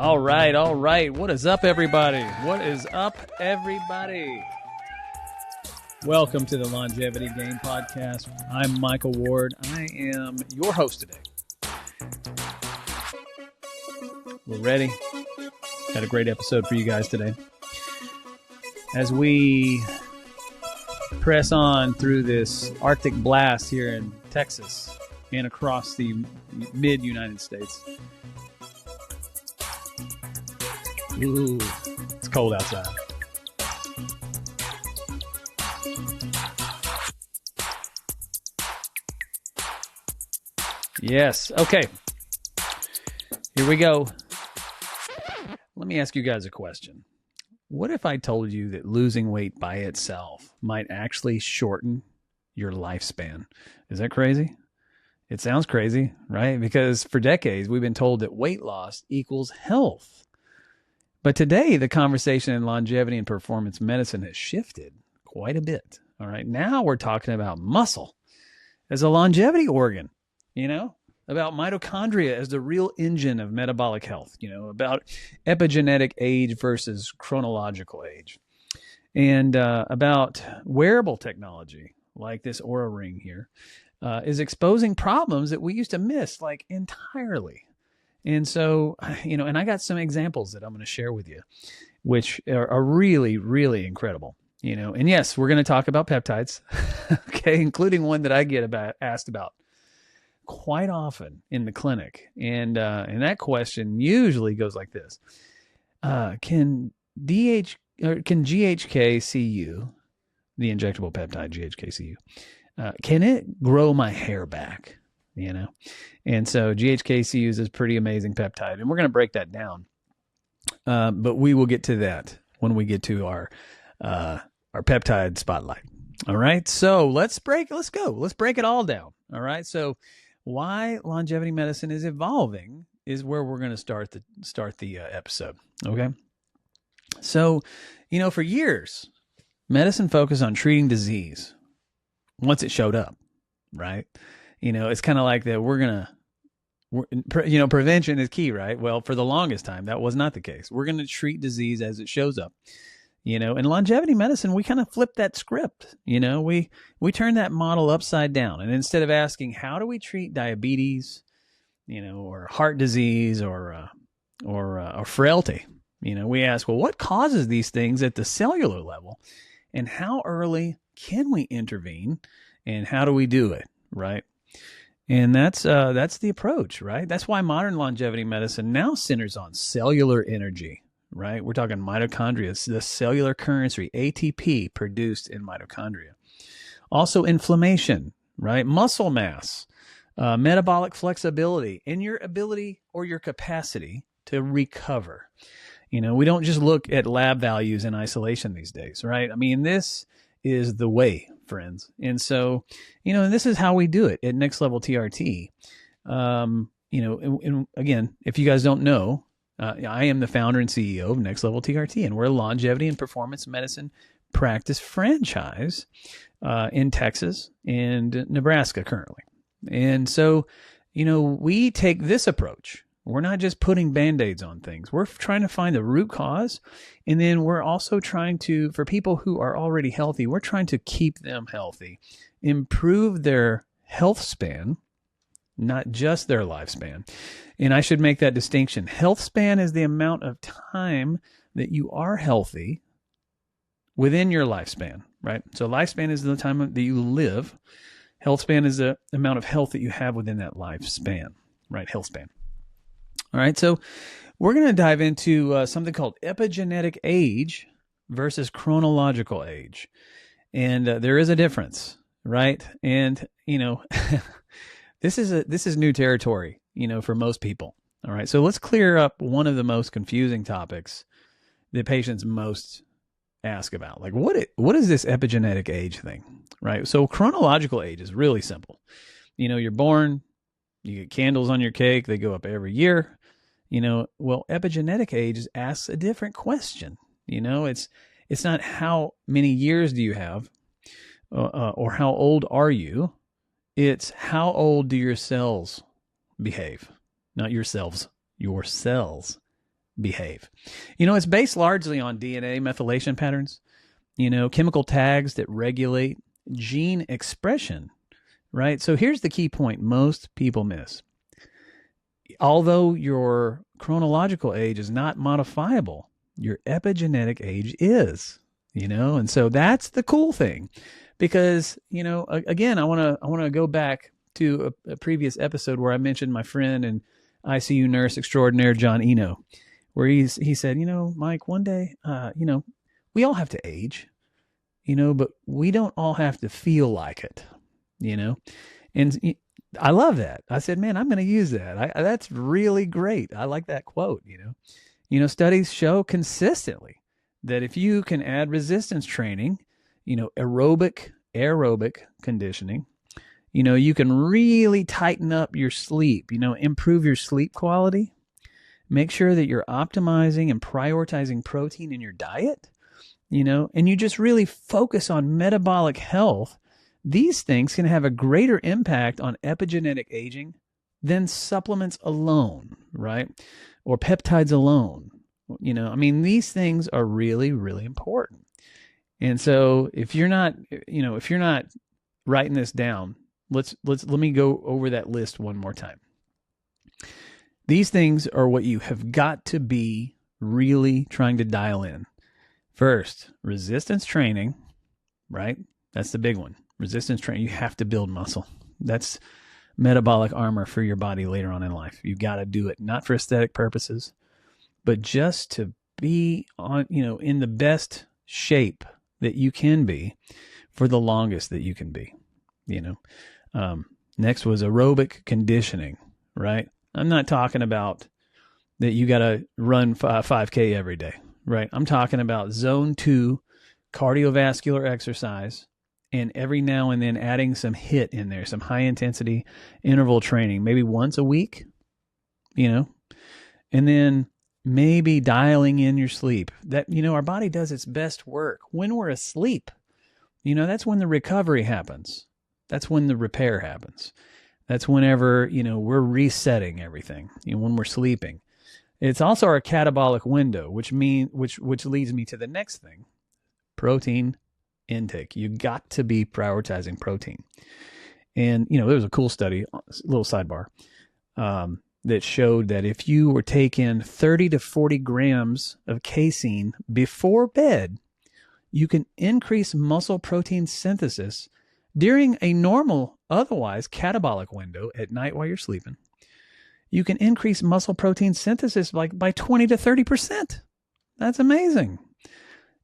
All right. What is up, everybody? Welcome to the Longevity Game Podcast. I'm Michael Ward. I am your host today. We're ready. Got a great episode for you guys today. As we press on through this Arctic blast here in Texas and across the mid-United States. Ooh, it's cold outside. Yes. Okay. Here we go. Let me ask you guys a question. What if I told you that losing weight by itself might actually shorten your lifespan? Is that crazy? It sounds crazy, right? Because for decades, we've been told that weight loss equals health. But today, the conversation in longevity and performance medicine has shifted quite a bit. All right. Now we're talking about muscle as a longevity organ, about mitochondria as the real engine of metabolic health, about epigenetic age versus chronological age, and about wearable technology like this Oura Ring here is exposing problems that we used to miss like entirely. And so, and I got some examples that I'm going to share with you, which are really, really incredible, and yes, we're going to talk about peptides, okay, including one that I get asked about quite often in the clinic. And that question usually goes like this. Can GHKCU, the injectable peptide GHKCU, can it grow my hair back? And so GHKCU is this pretty amazing peptide, and we're going to break that down. But we will get to that when we get to our peptide spotlight. All right. So let's go. Let's break it all down. All right. So why longevity medicine is evolving is where we're going to start the episode. Okay. So, for years, medicine focused on treating disease once it showed up, right? It's kind of like that prevention is key, right? Well, for the longest time, that was not the case. We're going to treat disease as it shows up. In longevity medicine, we kind of flip that script. We turn that model upside down. And instead of asking, how do we treat diabetes, or heart disease or frailty, we ask, well, what causes these things at the cellular level, and how early can we intervene, and how do we do it, right? And that's the approach, right? That's why modern longevity medicine now centers on cellular energy, right? We're talking mitochondria, the cellular currency, ATP produced in mitochondria. Also inflammation, right? Muscle mass, metabolic flexibility, and your ability or your capacity to recover. We don't just look at lab values in isolation these days, right? I mean, this is the way, friends. And so, and this is how we do it at Next Level TRT. And again, if you guys don't know, I am the founder and CEO of Next Level TRT, and we're a longevity and performance medicine practice franchise in Texas and Nebraska currently. And so, we take this approach. We're not just putting Band-Aids on things. We're trying to find the root cause. And then we're also trying to, for people who are already healthy, we're trying to keep them healthy, improve their health span, not just their lifespan. And I should make that distinction. Health span is the amount of time that you are healthy within your lifespan, right? So lifespan is the time that you live. Health span is the amount of health that you have within that lifespan, right? Health span. All right, so we're going to dive into something called epigenetic age versus chronological age. And there is a difference, right? And, this is new territory, for most people. All right, so let's clear up one of the most confusing topics that patients most ask about. Like, what is this epigenetic age thing, right? So chronological age is really simple. You're born, you get candles on your cake, they go up every year. Well, epigenetic age asks a different question. It's not how many years do you have or how old are you. It's how old do your cells behave, not yourselves, your cells behave. It's based largely on DNA methylation patterns, chemical tags that regulate gene expression, right? So here's the key point most people miss. Although your chronological age is not modifiable, your epigenetic age is, and so that's the cool thing. Because, again, I want to go back to a previous episode where I mentioned my friend and ICU nurse extraordinaire, John Eno, where he said, Mike, one day, we all have to age, but we don't all have to feel like it, and I love that. I said, man, I'm going to use that. That's really great. I like that quote, studies show consistently that if you can add resistance training, aerobic conditioning, you can really tighten up your sleep, improve your sleep quality, make sure that you're optimizing and prioritizing protein in your diet, and you just really focus on metabolic health. These things can have a greater impact on epigenetic aging than supplements alone, right? Or peptides alone. These things are really, really important. And so if you're not writing this down, let me go over that list one more time. These things are what you have got to be really trying to dial in. First, resistance training, right? That's the big one. Resistance training, you have to build muscle. That's metabolic armor for your body later on in life. You got to do it, not for aesthetic purposes, but just to be on, in the best shape that you can be for the longest that you can be, Next was aerobic conditioning, right? I'm not talking about that you got to run 5K every day, right? I'm talking about zone 2 cardiovascular exercise, and every now and then adding some HIIT in there, some high intensity interval training, maybe once a week, and then maybe dialing in your sleep. That, our body does its best work when we're asleep. That's when the recovery happens. That's when the repair happens. That's whenever, we're resetting everything, when we're sleeping. It's also our catabolic window, which leads me to the next thing, protein intake. You got to be prioritizing protein. And, there was a cool study, a little sidebar, that showed that if you were taking 30 to 40 grams of casein before bed, you can increase muscle protein synthesis during a normal, otherwise catabolic window at night while you're sleeping. You can increase muscle protein synthesis by 20 to 30%. That's amazing.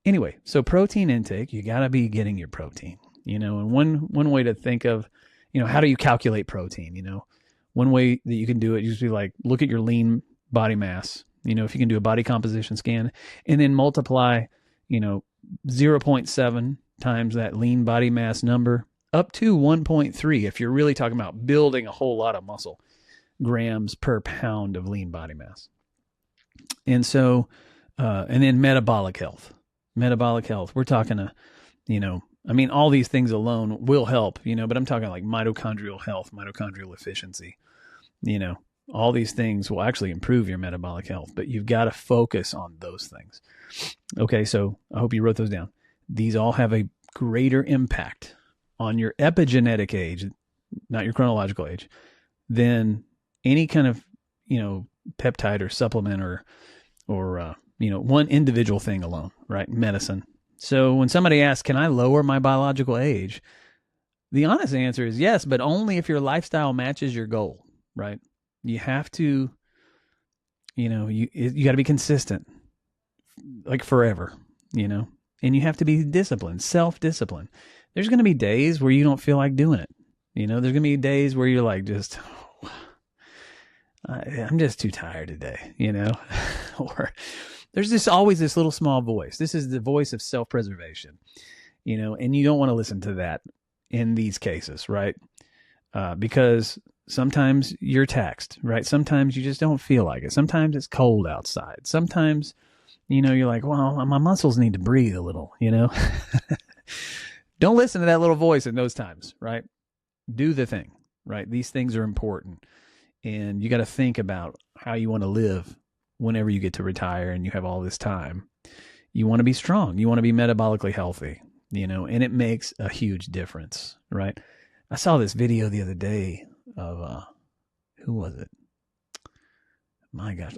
Anyway, so protein intake, you got to be getting your protein, and one way to think of, how do you calculate protein? One way that you can do it, you just be like, look at your lean body mass, if you can do a body composition scan, and then multiply, 0.7 times that lean body mass number up to 1.3 if you're really talking about building a whole lot of muscle, grams per pound of lean body mass. And so, and then metabolic health, we're talking all these things alone will help, but I'm talking like mitochondrial health, mitochondrial efficiency, all these things will actually improve your metabolic health, but you've got to focus on those things. Okay. So I hope you wrote those down. These all have a greater impact on your epigenetic age, not your chronological age, than any kind of, peptide or supplement or one individual thing alone, right? Medicine. So when somebody asks, can I lower my biological age? The honest answer is yes, but only if your lifestyle matches your goal, right? You have to, you got to be consistent, like forever, and you have to be disciplined, self-disciplined. There's going to be days where you don't feel like doing it. There's going to be days where you're like, I'm just too tired today, or there's just always this little small voice. This is the voice of self-preservation, and you don't want to listen to that in these cases, right? Because sometimes you're taxed, right? Sometimes you just don't feel like it. Sometimes it's cold outside. Sometimes, you're like, well, my muscles need to breathe a little, Don't listen to that little voice in those times, right? Do the thing, right? These things are important. And you got to think about how you want to live whenever you get to retire and you have all this time, you want to be strong. You want to be metabolically healthy, and it makes a huge difference, right? I saw this video the other day of, who was it? My gosh.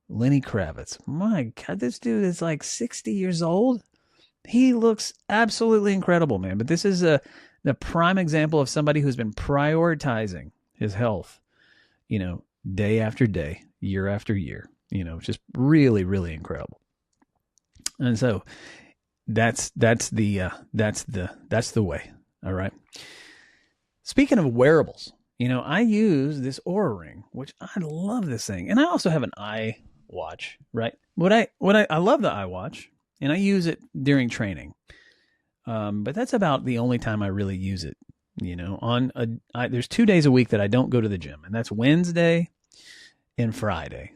Lenny Kravitz. My God, this dude is like 60 years old. He looks absolutely incredible, man. But this is the prime example of somebody who's been prioritizing his health, day after day, year after year, just really, really incredible. And so that's the way. All right. Speaking of wearables, I use this Oura Ring, which I love this thing. And I also have an iWatch, right? I love the iWatch, and I use it during training. But that's about the only time I really use it. There's 2 days a week that I don't go to the gym, and that's Wednesday and Friday.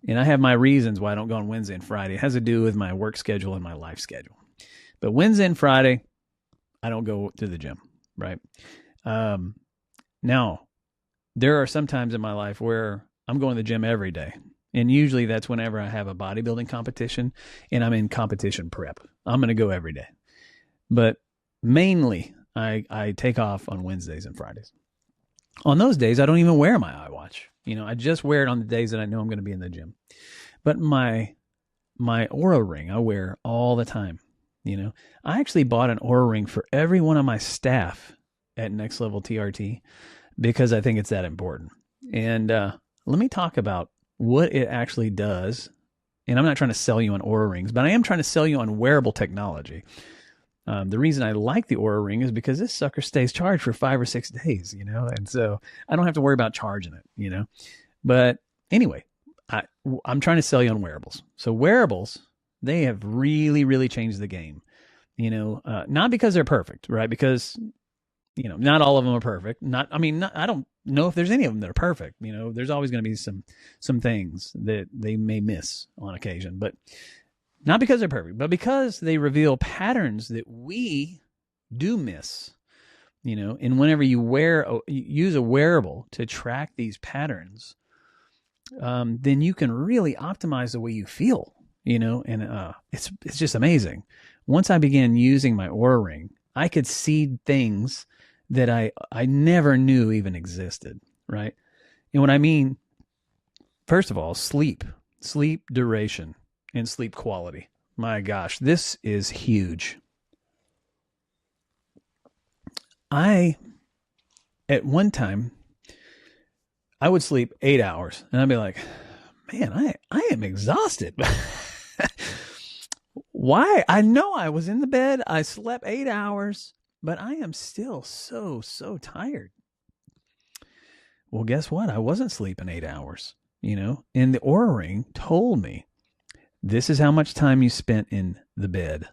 And I have my reasons why I don't go on Wednesday and Friday. It has to do with my work schedule and my life schedule. But Wednesday and Friday, I don't go to the gym, right? Now, there are some times in my life where I'm going to the gym every day. And usually that's whenever I have a bodybuilding competition and I'm in competition prep. I'm going to go every day. But mainly, I take off on Wednesdays and Fridays. On those days, I don't even wear my iWatch. I just wear it on the days that I know I'm going to be in the gym. But my Oura Ring, I wear all the time. I actually bought an Oura Ring for every one of my staff at Next Level TRT because I think it's that important. And let me talk about what it actually does. And I'm not trying to sell you on Oura Rings, but I am trying to sell you on wearable technology. The reason I like the Oura Ring is because this sucker stays charged for 5 or 6 days, and so I don't have to worry about charging it, But anyway, I'm trying to sell you on wearables. So wearables, they have really, really changed the game, not because they're perfect, right? Because, not all of them are perfect. I don't know if there's any of them that are perfect. There's always going to be some things that they may miss on occasion, but not because they're perfect, but because they reveal patterns that we do miss, and whenever you use a wearable to track these patterns, then you can really optimize the way you feel, and it's just amazing. Once I began using my Oura Ring, I could see things that I never knew even existed, right? And what I mean, first of all, sleep duration, and sleep quality. My gosh, this is huge. At one time, I would sleep 8 hours, and I'd be like, man, I am exhausted. Why? I know I was in the bed, I slept 8 hours, but I am still so tired. Well, guess what? I wasn't sleeping 8 hours, and the Oura Ring told me, this is how much time you spent in the bed.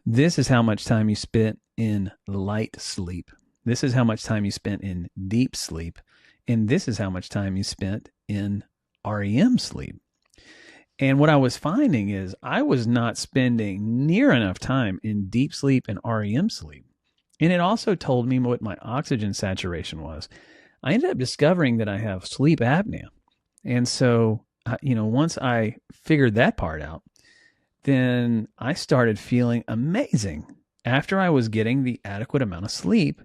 This is how much time you spent in light sleep. This is how much time you spent in deep sleep. And this is how much time you spent in REM sleep. And what I was finding is I was not spending near enough time in deep sleep and REM sleep. And it also told me what my oxygen saturation was. I ended up discovering that I have sleep apnea. And so, once I figured that part out, then I started feeling amazing after I was getting the adequate amount of sleep,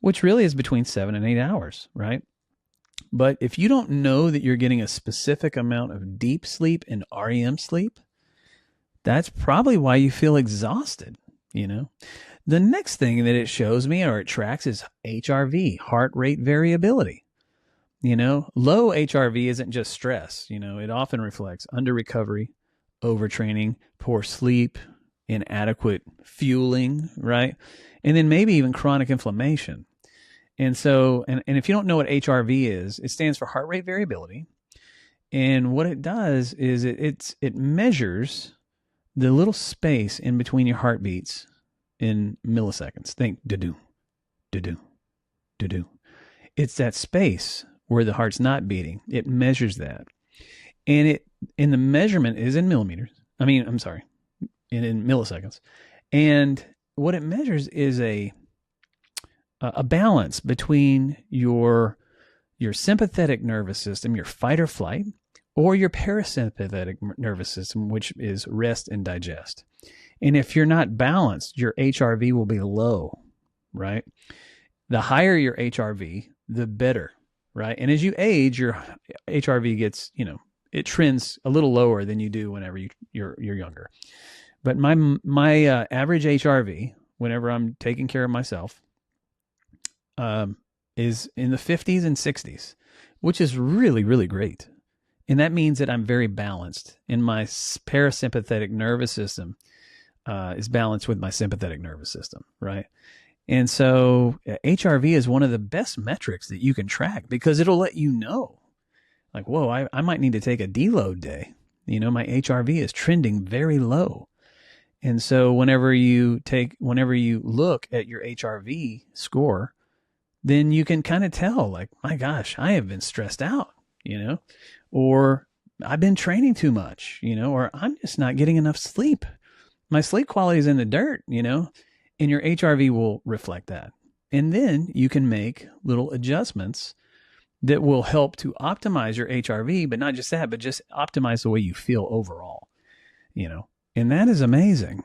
which really is between 7 and 8 hours, right? But if you don't know that you're getting a specific amount of deep sleep and REM sleep, that's probably why you feel exhausted, The next thing that it shows me or it tracks is HRV, heart rate variability. Low HRV isn't just stress. It often reflects under recovery, overtraining, poor sleep, inadequate fueling, right? And then maybe even chronic inflammation. And so, and if you don't know what HRV is, it stands for heart rate variability. And what it does is it measures the little space in between your heartbeats in milliseconds. Think da-do, da-do, da-do. It's that space where the heart's not beating. It measures that. And the measurement is in millimeters. In milliseconds. And what it measures is a balance between your sympathetic nervous system, your fight or flight, or your parasympathetic nervous system, which is rest and digest. And if you're not balanced, your HRV will be low, right? The higher your HRV, the better, right? And as you age, your HRV gets, it trends a little lower than you do whenever you're younger. But my average HRV, whenever I'm taking care of myself, is in the 50s and 60s, which is really, really great. And that means that I'm very balanced, and my parasympathetic nervous system is balanced with my sympathetic nervous system, right? And so HRV is one of the best metrics that you can track, because it'll let you know, like, whoa, I might need to take a deload day. My HRV is trending very low. And so whenever you look at your HRV score, then you can kind of tell, like, my gosh, I have been stressed out, or I've been training too much, or I'm just not getting enough sleep. My sleep quality is in the dirt, and your HRV will reflect that. And then you can make little adjustments that will help to optimize your HRV, but not just that, but just optimize the way you feel overall, and that is amazing.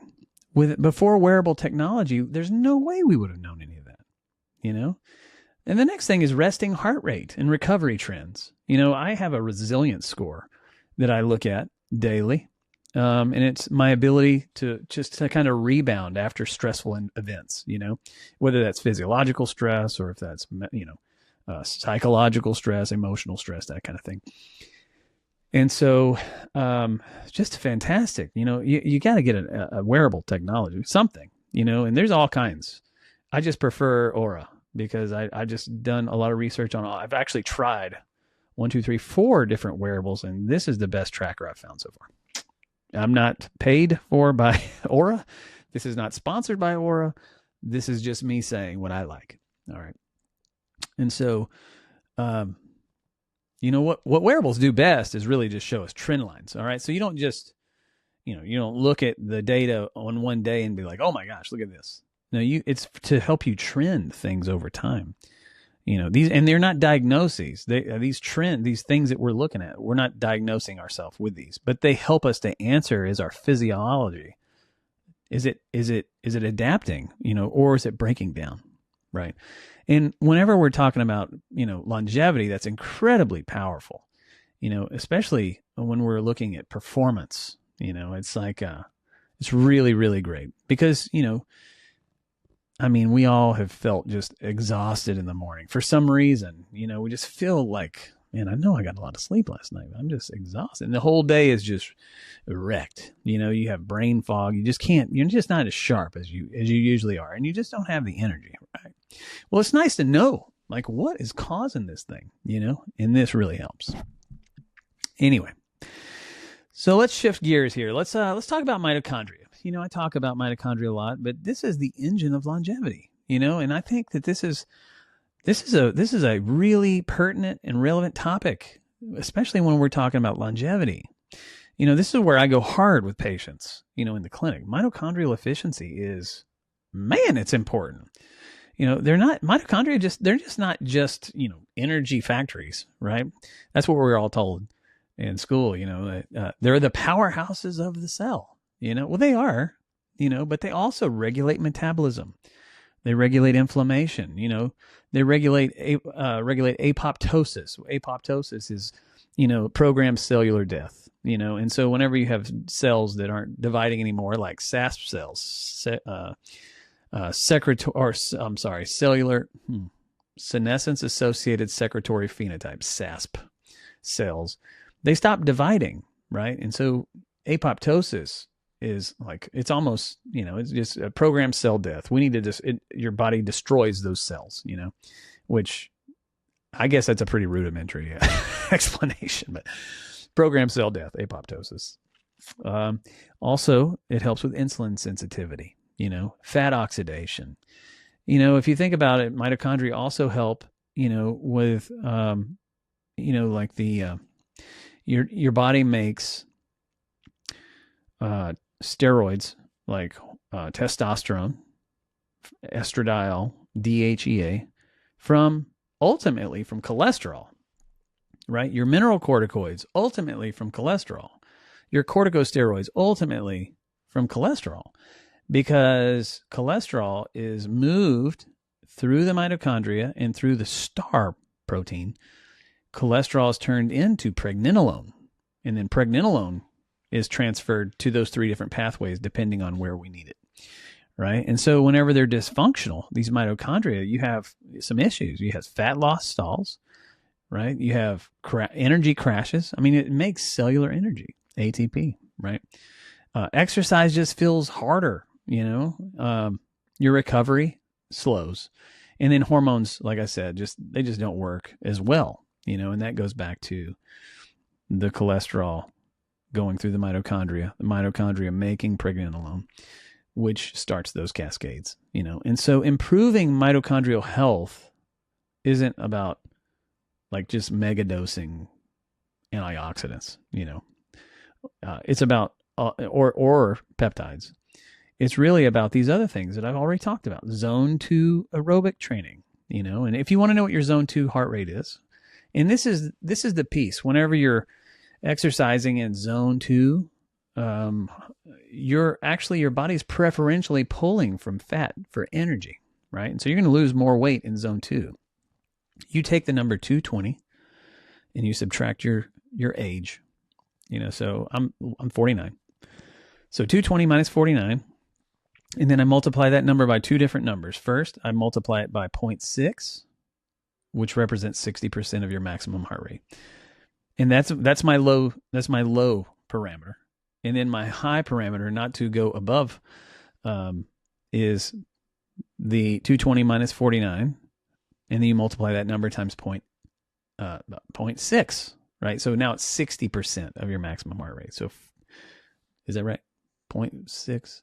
Before wearable technology, there's no way we would have known any of that, And the next thing is resting heart rate and recovery trends. I have a resilience score that I look at daily. And it's my ability to kind of rebound after stressful events, whether that's physiological stress or if that's, psychological stress, emotional stress, that kind of thing. And so, just fantastic, you got to get a wearable technology, something, and there's all kinds. I just prefer Aura, because I just done a lot of research on I've actually tried 4 different wearables, and this is the best tracker I've found so far. I'm not paid for by Aura. This is not sponsored by Aura. This is just me saying what I like. All right. And so, what wearables do best is really just show us trend lines. All right. So you don't just, you don't look at the data on one day and be like, oh my gosh, look at this. No, it's to help you trend things over time. And they're not diagnoses. These things that we're looking at, we're not diagnosing ourselves with these, but they help us to answer, is our physiology, is it adapting, or is it breaking down? Right. And whenever we're talking about, longevity, that's incredibly powerful, especially when we're looking at performance, it's like, it's really, really great because, we all have felt just exhausted in the morning for some reason. We just feel like, man, I know I got a lot of sleep last night, but I'm just exhausted. And the whole day is just wrecked. You have brain fog. You're just not as sharp as you usually are. And you just don't have the energy, right? Well, it's nice to know, like, what is causing this thing, and this really helps. Anyway, so let's shift gears here. Let's talk about mitochondria. I talk about mitochondria a lot, but this is the engine of longevity, and I think that this is a really pertinent and relevant topic, especially when we're talking about longevity. This is where I go hard with patients, in the clinic. Mitochondrial efficiency is, man, it's important. They're not not just, energy factories, right? That's what we're all told in school, they're the powerhouses of the cell. Well, they are, but they also regulate metabolism. They regulate inflammation. They regulate apoptosis. Apoptosis is, programmed cellular death. And so whenever you have cells that aren't dividing anymore, like SASP cells, cellular senescence associated secretory phenotype, SASP cells, they stop dividing, right? And so apoptosis is like, it's almost, it's just a programmed cell death. We need to your body destroys those cells, which I guess that's a pretty rudimentary explanation, but programmed cell death, apoptosis. Also, it helps with insulin sensitivity, fat oxidation. If you think about it, mitochondria also help, with, like your body makes steroids like testosterone, estradiol, DHEA ultimately from cholesterol, right? Your mineral corticoids, ultimately from cholesterol. Your corticosteroids, ultimately from cholesterol, because cholesterol is moved through the mitochondria and through the star protein. Cholesterol is turned into pregnenolone, and then pregnenolone is transferred to those three different pathways depending on where we need it, right? And so whenever they're dysfunctional, these mitochondria, you have some issues. You have fat loss stalls, right? You have energy crashes. I mean, it makes cellular energy, ATP, right? Exercise just feels harder, your recovery slows. And then hormones, like I said, they just don't work as well, and that goes back to the cholesterol going through the mitochondria making pregnenolone, which starts those cascades, And so improving mitochondrial health isn't about like just mega dosing antioxidants, it's about, or peptides. It's really about these other things that I've already talked about. Zone 2 aerobic training, and if you want to know what your zone 2 heart rate is, and this is the piece, whenever you're exercising in zone 2, your body's preferentially pulling from fat for energy, right? And so you're going to lose more weight in zone 2. You take the number 220 and you subtract your age, so I'm 49. So 220 minus 49. And then I multiply that number by two different numbers. First, I multiply it by 0.6, which represents 60% of your maximum heart rate. And that's my low parameter. And then my high parameter, not to go above, is the 220 minus 49. And then you multiply that number times 0.6, right? So now it's 60% of your maximum heart rate. So is that right? 0.6?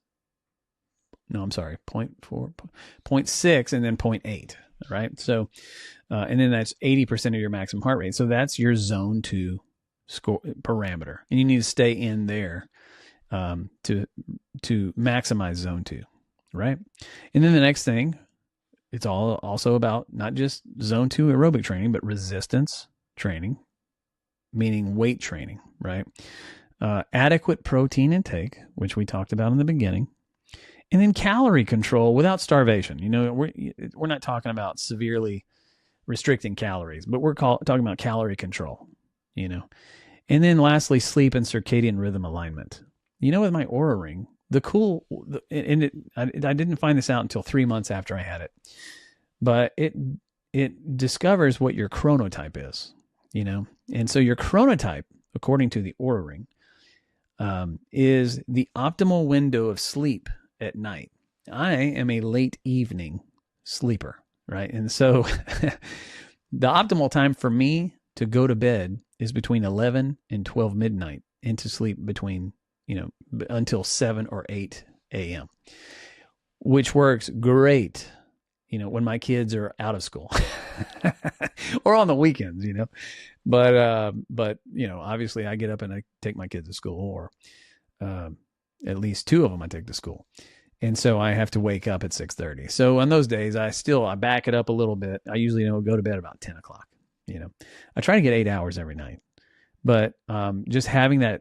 No, I'm sorry, 0.4, 0.6, and then 0.8, right? So, and then that's 80% of your maximum heart rate. So that's your zone 2 score parameter. And you need to stay in there to maximize zone 2, right? And then the next thing, it's also about not just zone 2 aerobic training, but resistance training, meaning weight training, right? Adequate protein intake, which we talked about in the beginning. And then calorie control without starvation. We're not talking about severely restricting calories, but we're talking about calorie control, And then lastly, sleep and circadian rhythm alignment. With my Oura Ring, I didn't find this out until 3 months after I had it, but it discovers what your chronotype is, And so your chronotype, according to the Oura Ring, is the optimal window of sleep at night. I am a late evening sleeper, right? And so the optimal time for me to go to bed is between 11 and 12 midnight, and to sleep between, until 7 or 8 a.m., which works great, when my kids are out of school or on the weekends, but obviously I get up and I take my kids to school, or at least 2 of them I take to school. And so I have to wake up at 6:30. So on those days, I back it up a little bit. I usually go to bed about 10 o'clock. I try to get 8 hours every night, but just having that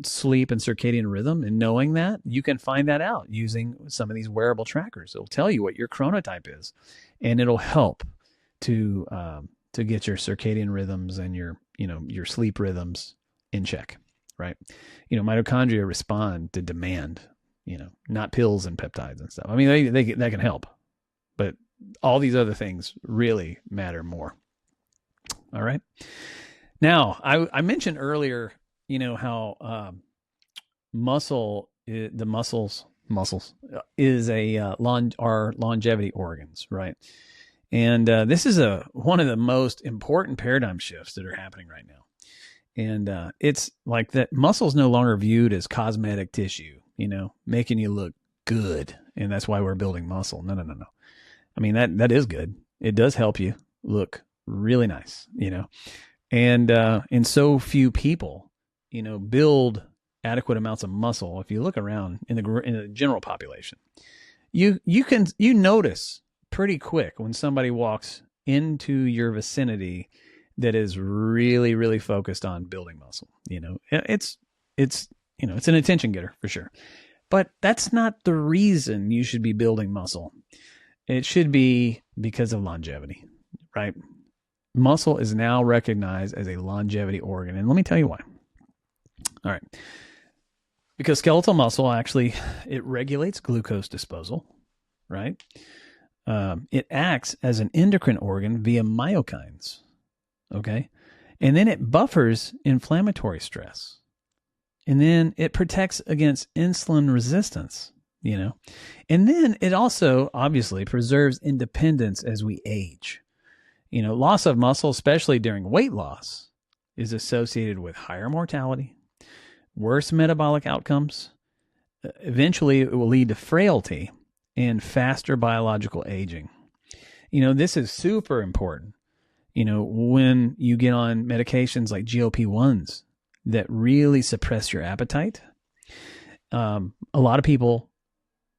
sleep and circadian rhythm and knowing that, you can find that out using some of these wearable trackers. It'll tell you what your chronotype is, and it'll help to get your circadian rhythms and your sleep rhythms in check, right? Mitochondria respond to demand, not pills and peptides and stuff. I mean, that can help, but all these other things really matter more. All right. Now, I mentioned earlier, how muscles is our longevity organs, right? And this is one of the most important paradigm shifts that are happening right now. And it's like that muscle's no longer viewed as cosmetic tissue, making you look good. And that's why we're building muscle. No. I mean, that is good. It does help you look really nice, and so few people, build adequate amounts of muscle. If you look around in the general population, you notice pretty quick when somebody walks into your vicinity that is really, really focused on building muscle. It's an attention getter for sure. But that's not the reason you should be building muscle. It should be because of longevity, right? Muscle is now recognized as a longevity organ. And let me tell you why. All right. Because skeletal muscle actually, it regulates glucose disposal, right? It acts as an endocrine organ via myokines, okay? And then it buffers inflammatory stress. And then it protects against insulin resistance, And then it also obviously preserves independence as we age. Loss of muscle, especially during weight loss, is associated with higher mortality, worse metabolic outcomes. Eventually, it will lead to frailty and faster biological aging. This is super important. When you get on medications like GLP-1s that really suppress your appetite, a lot of people,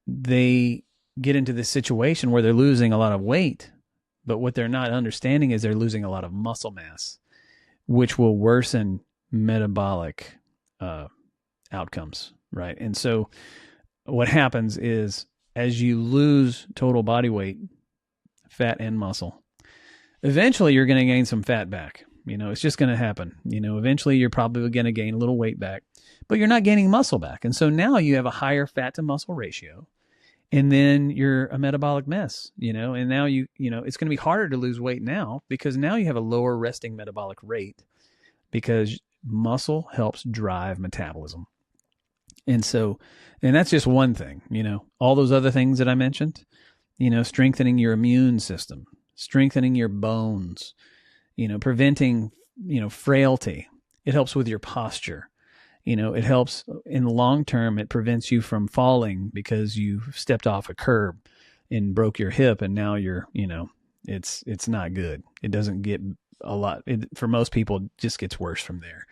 they get into this situation where they're losing a lot of weight, but what they're not understanding is they're losing a lot of muscle mass, which will worsen metabolic outcomes, right? And so what happens is as you lose total body weight, fat and muscle, eventually you're going to gain some fat back. It's just going to happen. Eventually you're probably going to gain a little weight back, but you're not gaining muscle back. And so now you have a higher fat to muscle ratio, and then you're a metabolic mess, and now it's going to be harder to lose weight now because now you have a lower resting metabolic rate because muscle helps drive metabolism. And that's just one thing, all those other things that I mentioned, strengthening your immune system, strengthening your bones, preventing, frailty. It helps with your posture. It helps in the long term. It prevents you from falling because you stepped off a curb and broke your hip. And now you're, it's not good. It doesn't get a lot. For most people, it just gets worse from there.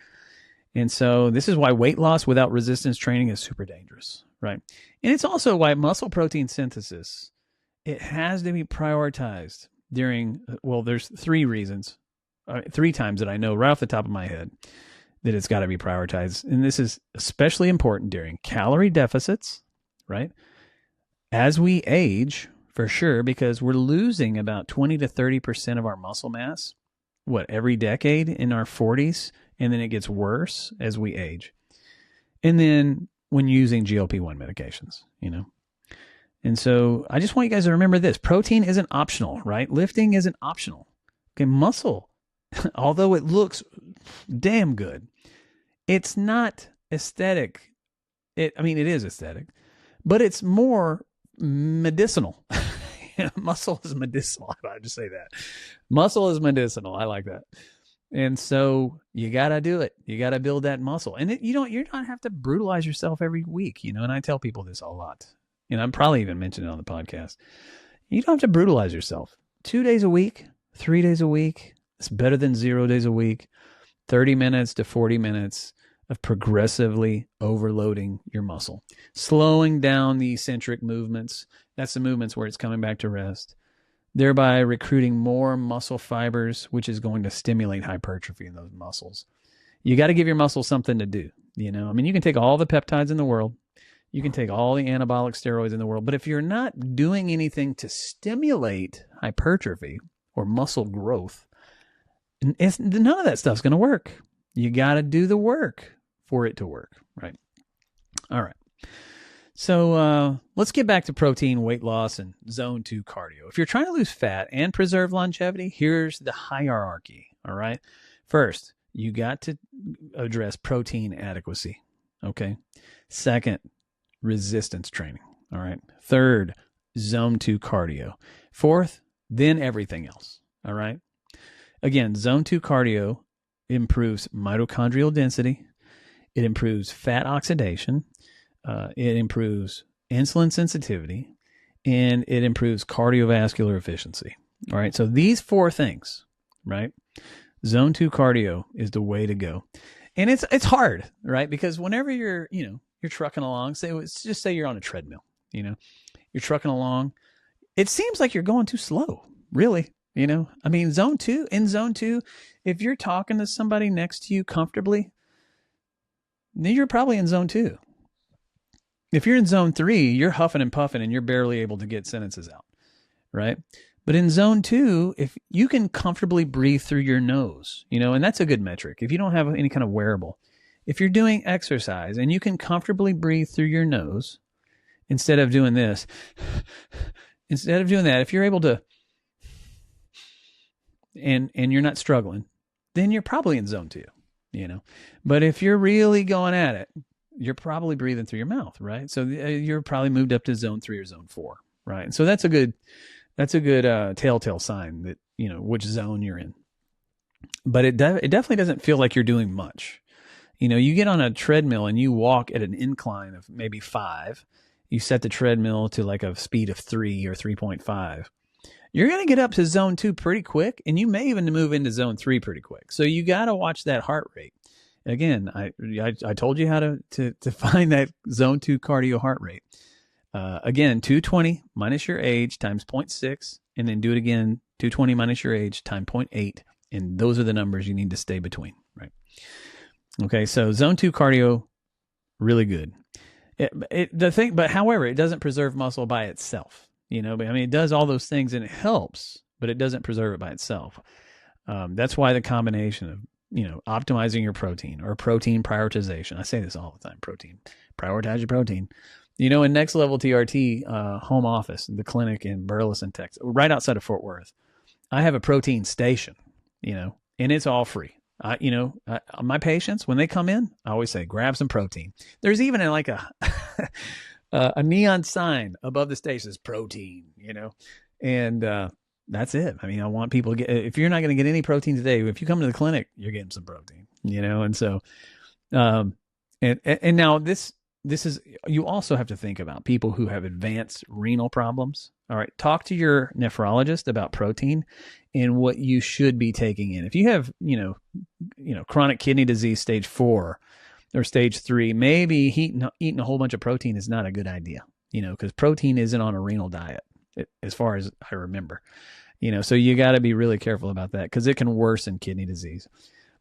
And so this is why weight loss without resistance training is super dangerous, right? And it's also why muscle protein synthesis, it has to be prioritized during, there's 3 reasons, 3 times that I know right off the top of my head that it's got to be prioritized. And this is especially important during calorie deficits, right? As we age, for sure, because we're losing about 20 to 30% of our muscle mass, every decade in our 40s, and then it gets worse as we age. And then when using GLP-1 medications, And so I just want you guys to remember this. Protein isn't optional, right? Lifting isn't optional. Okay, muscle, although it looks damn good, it's not aesthetic. It is aesthetic, but it's more medicinal. Muscle is medicinal. I just say that. Muscle is medicinal. I like that. And so you got to do it. You got to build that muscle. And you don't have to brutalize yourself every week, and I tell people this a lot. And I'm probably even mentioned it on the podcast. You don't have to brutalize yourself. 2 days a week, 3 days a week. It's better than 0 days a week. 30 minutes to 40 minutes of progressively overloading your muscle. Slowing down the eccentric movements. That's the movements where it's coming back to rest. Thereby recruiting more muscle fibers, which is going to stimulate hypertrophy in those muscles. You got to give your muscles something to do. You can take all the peptides in the world. You can take all the anabolic steroids in the world. But if you're not doing anything to stimulate hypertrophy or muscle growth, none of that stuff's going to work. You got to do the work for it to work, right? All right. So let's get back to protein, weight loss, and zone 2 cardio. If you're trying to lose fat and preserve longevity, here's the hierarchy, all right? First, you got to address protein adequacy, okay? Second, resistance training, all right? Third, zone 2 cardio. Fourth, then everything else, all right? Again, zone 2 cardio improves mitochondrial density. It improves fat oxidation. It improves insulin sensitivity, and it improves cardiovascular efficiency. All right. So these 4 things, right? Zone 2 cardio is the way to go. And it's hard, right? Because whenever you're trucking along, say you're on a treadmill, you're trucking along. It seems like you're going too slow, really. You know, I mean, in zone two, if you're talking to somebody next to you comfortably, then you're probably in zone two. If you're in zone three, you're huffing and puffing and you're barely able to get sentences out, right? But in zone two, if you can comfortably breathe through your nose, you know, and that's a good metric. If you don't have any kind of wearable, if you're doing exercise and you can comfortably breathe through your nose instead of doing this, instead of doing that, if you're able to, and you're not struggling, then you're probably in zone two, you know. But if you're really going at it, you're probably breathing through your mouth, right? So you're probably moved up to zone 3 or zone 4, right? And so that's a good telltale sign that, you know, which zone you're in. But it definitely doesn't feel like you're doing much. You know, you get on a treadmill and you walk at an incline of maybe 5. You set the treadmill to like a speed of 3 or 3.5. You're going to get up to zone 2 pretty quick, and you may even move into zone 3 pretty quick. So you got to watch that heart rate. Again, I told you how to find that zone 2 cardio heart rate. Again, 220 minus your age times 0.6, and then do it again, 220 minus your age times 0.8, and those are the numbers you need to stay between, right? Okay, so zone 2 cardio, really good. But however, it doesn't preserve muscle by itself. You know, I mean, it does all those things and it helps, but it doesn't preserve it by itself. That's why the combination of, you know, optimizing your protein or protein prioritization. I say this all the time, prioritize your protein. You know, in Next Level TRT home office, the clinic in Burleson, Texas, right outside of Fort Worth, I have a protein station, you know, and it's all free. My patients, when they come in, I always say, grab some protein. There's even like a neon sign above the station says protein, you know, and that's it. I mean, I want people to get, if you're not going to get any protein today, if you come to the clinic, you're getting some protein, you know? And so, and now this is, you also have to think about people who have advanced renal problems. All right. Talk to your nephrologist about protein and what you should be taking in. If you have, you know, chronic kidney disease, stage 4 or stage 3, maybe eating a whole bunch of protein is not a good idea, you know, because protein isn't on a renal diet, as far as I remember, you know, so you got to be really careful about that because it can worsen kidney disease.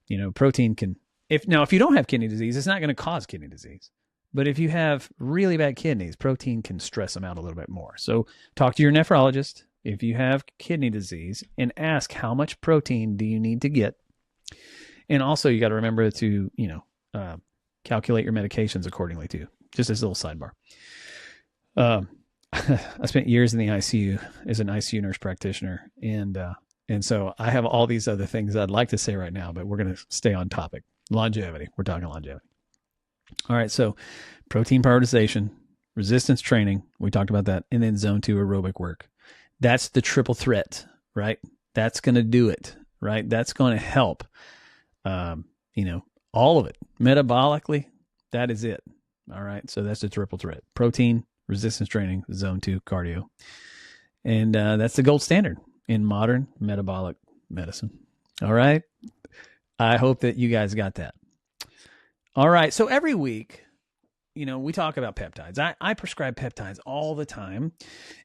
You know, protein can, if you don't have kidney disease, it's not going to cause kidney disease. But if you have really bad kidneys, protein can stress them out a little bit more. So talk to your nephrologist if you have kidney disease and ask how much protein do you need to get. And also you got to remember to, you know, calculate your medications accordingly too. Just as a little sidebar. I spent years in the ICU as an ICU nurse practitioner. And so I have all these other things I'd like to say right now, but we're going to stay on topic. Longevity. We're talking longevity. All right. So protein prioritization, resistance training. We talked about that. And then zone 2 aerobic work. That's the triple threat, right? That's going to do it, right? That's going to help, you know, all of it metabolically. That is it. All right. So that's the triple threat: protein, resistance training, zone 2 cardio. And that's the gold standard in modern metabolic medicine. All right. I hope that you guys got that. All right. So every week, you know, we talk about peptides. I prescribe peptides all the time.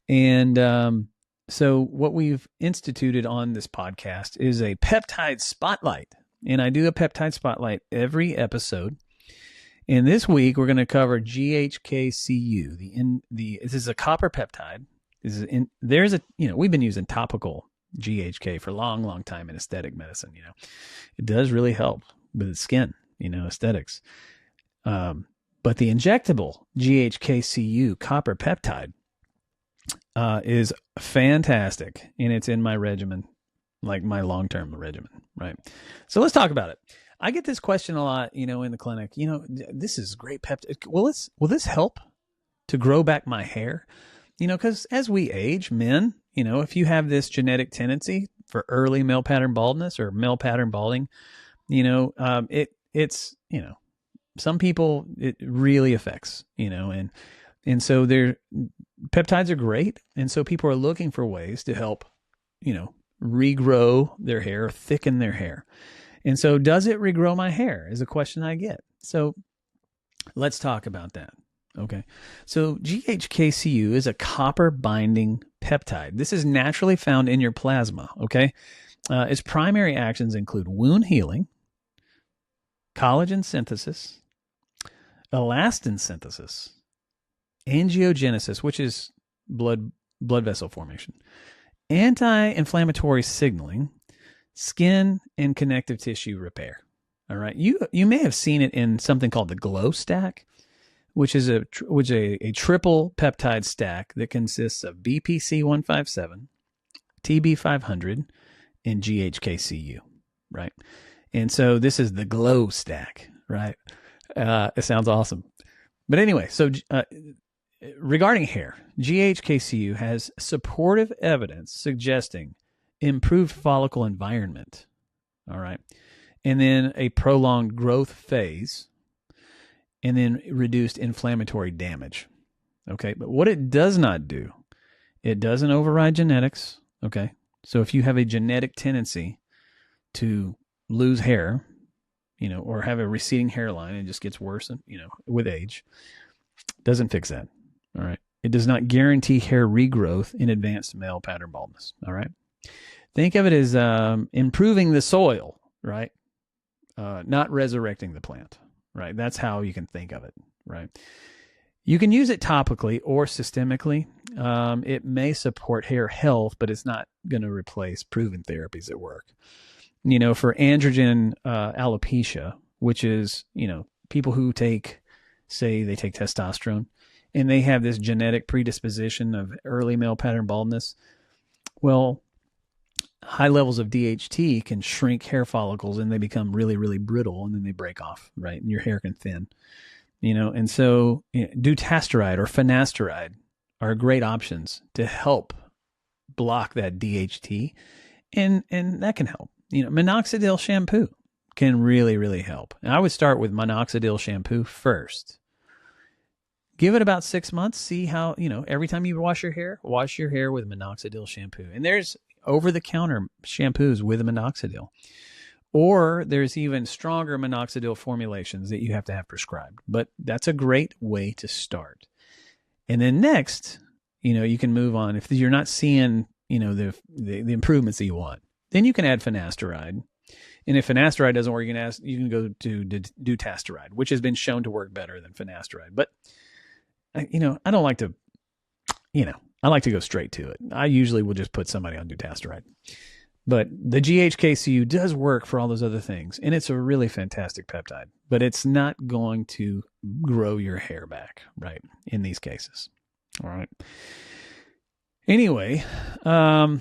And so what we've instituted on this podcast is a peptide spotlight. And I do a peptide spotlight every episode. And this week we're going to cover GHKCU. This is a copper peptide. We've been using topical GHK for a long time in aesthetic medicine. You know, it does really help with the skin, you know, aesthetics. But the injectable GHKCU copper peptide is fantastic, and it's in my regimen, like my long-term regimen, right? So let's talk about it. I get this question a lot, you know, in the clinic. You know, this is great peptide. Will this help to grow back my hair? You know, because as we age, men, you know, if you have this genetic tendency for early male pattern baldness or male pattern balding, you know, it's, you know, some people it really affects, you know, and so peptides are great. And so people are looking for ways to help, you know, regrow their hair, thicken their hair. And so does it regrow my hair is a question I get. So let's talk about that. Okay. So GHKCU is a copper binding peptide. This is naturally found in your plasma. Okay. Its primary actions include wound healing, collagen synthesis, elastin synthesis, angiogenesis, which is blood vessel formation, anti-inflammatory signaling, skin and connective tissue repair. All right. You may have seen it in something called the glow stack, which is a triple peptide stack that consists of BPC-157, TB500, and GHKCU, right? And so this is the glow stack, right? It sounds awesome. But anyway, so regarding hair, GHKCU has supportive evidence suggesting improved follicle environment, all right? And then a prolonged growth phase, and then reduced inflammatory damage, okay? But what it does not do, it doesn't override genetics, okay? So if you have a genetic tendency to lose hair, or have a receding hairline and it just gets worse, with age, doesn't fix that, all right? It does not guarantee hair regrowth in advanced male pattern baldness, all right? Think of it as improving the soil, right? Not resurrecting the plant, right? That's how you can think of it, right? You can use it topically or systemically. It may support hair health, but it's not going to replace proven therapies that work. For androgen alopecia, which is, people who take testosterone and they have this genetic predisposition of early male pattern baldness. Well, high levels of DHT can shrink hair follicles and they become really, really brittle, and then they break off, right? And your hair can thin, and so dutasteride or finasteride are great options to help block that DHT, and that can help. Minoxidil shampoo can really, really help. And I would start with minoxidil shampoo first. Give it about 6 months. See how, every time you wash your hair with minoxidil shampoo. And there's over-the-counter shampoos with minoxidil. Or there's even stronger minoxidil formulations that you have to have prescribed. But that's a great way to start. And then next, you can move on. If you're not seeing, the improvements that you want, then you can add finasteride. And if finasteride doesn't work, you can go to dutasteride, which has been shown to work better than finasteride. But, I don't like to, I like to go straight to it. I usually will just put somebody on dutasteride. But the GHKCU does work for all those other things. And it's a really fantastic peptide. But it's not going to grow your hair back, right, in these cases. All right. Anyway, the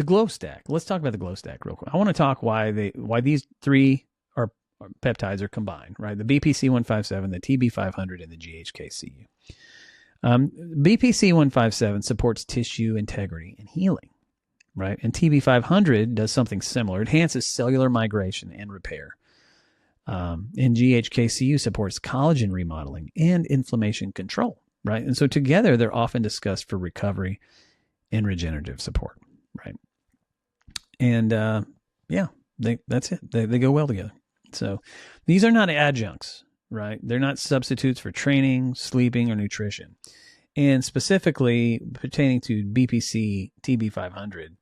glow stack. Let's talk about the glow stack real quick. I want to talk why these three peptides are combined, right? The BPC-157, the TB500, and the GHKCU. BPC-157 supports tissue integrity and healing, right? And TB500 does something similar. It enhances cellular migration and repair. And GHKCU supports collagen remodeling and inflammation control, right? And so together, they're often discussed for recovery and regenerative support, right? And that's it. They go well together. So these are not adjuncts, right? They're not substitutes for training, sleeping, or nutrition. And specifically pertaining to BPC TB500,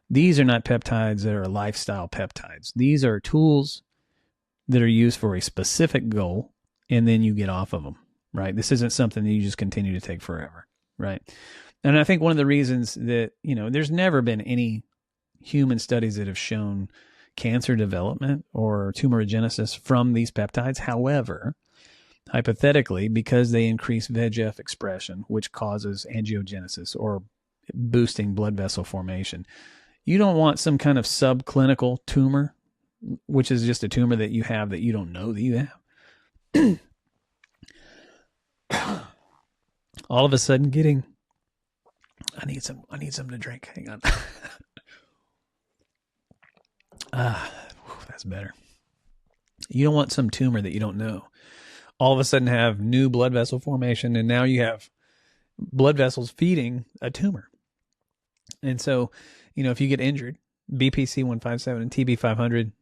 these are not peptides that are lifestyle peptides. These are tools that are used for a specific goal, and then you get off of them, right? This isn't something that you just continue to take forever, right? And I think one of the reasons that, there's never been any human studies that have shown cancer development or tumorigenesis from these peptides. However, hypothetically, because they increase VEGF expression, which causes angiogenesis or boosting blood vessel formation, you don't want some kind of subclinical tumor, which is just a tumor that you have that you don't know that you have. All of a sudden I need something to drink. Hang on. That's better. You don't want some tumor that you don't know all of a sudden have new blood vessel formation, and now you have blood vessels feeding a tumor. And so, if you get injured, BPC-157 and TB500,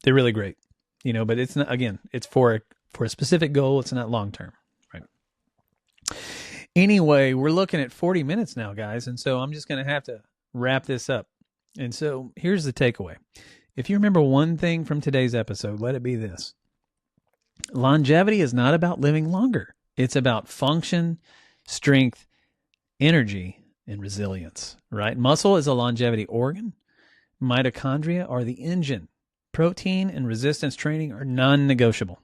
they're really great, but it's not, again, it's for a specific goal. It's not long-term, right? Anyway, we're looking at 40 minutes now, guys. And so I'm just going to have to wrap this up. And so here's the takeaway. If you remember one thing from today's episode, let it be this. Longevity is not about living longer. It's about function, strength, energy, and resilience, right? Muscle is a longevity organ. Mitochondria are the engine. Protein and resistance training are non-negotiable.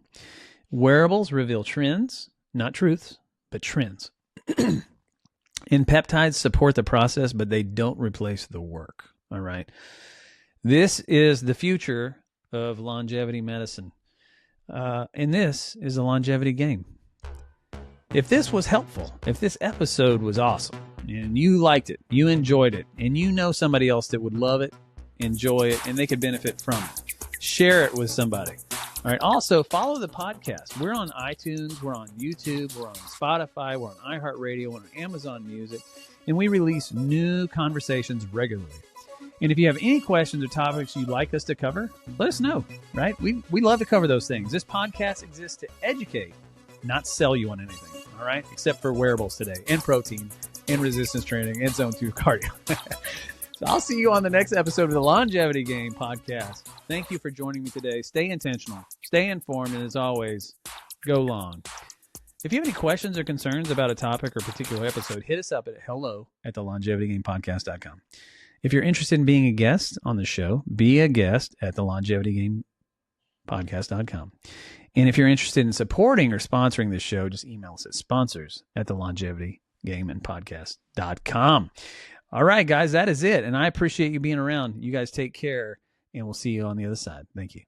Wearables reveal trends, not truths, but trends. And peptides support the process, but they don't replace the work, all right? This is the future of longevity medicine. And this is a longevity game. If this was helpful, if this episode was awesome, and you liked it, you enjoyed it, and you know somebody else that would love it, enjoy it, and they could benefit from it, share it with somebody. All right. Also, follow the podcast. We're on iTunes. We're on YouTube. We're on Spotify. We're on iHeartRadio. We're on Amazon Music. And we release new conversations regularly. And if you have any questions or topics you'd like us to cover, let us know, right? We love to cover those things. This podcast exists to educate, not sell you on anything, all right? Except for wearables today, and protein, and resistance training, and zone 2 cardio. So I'll see you on the next episode of the Longevity Game podcast. Thank you for joining me today. Stay intentional, stay informed, and as always, go long. If you have any questions or concerns about a topic or particular episode, hit us up at hello@thelongevitygamepodcast.com. If you're interested in being a guest on the show, be a guest at thelongevitygamepodcast.com. And if you're interested in supporting or sponsoring this show, just email us at sponsors@thelongevitygamepodcast.com. All right, guys, that is it. And I appreciate you being around. You guys take care, and we'll see you on the other side. Thank you.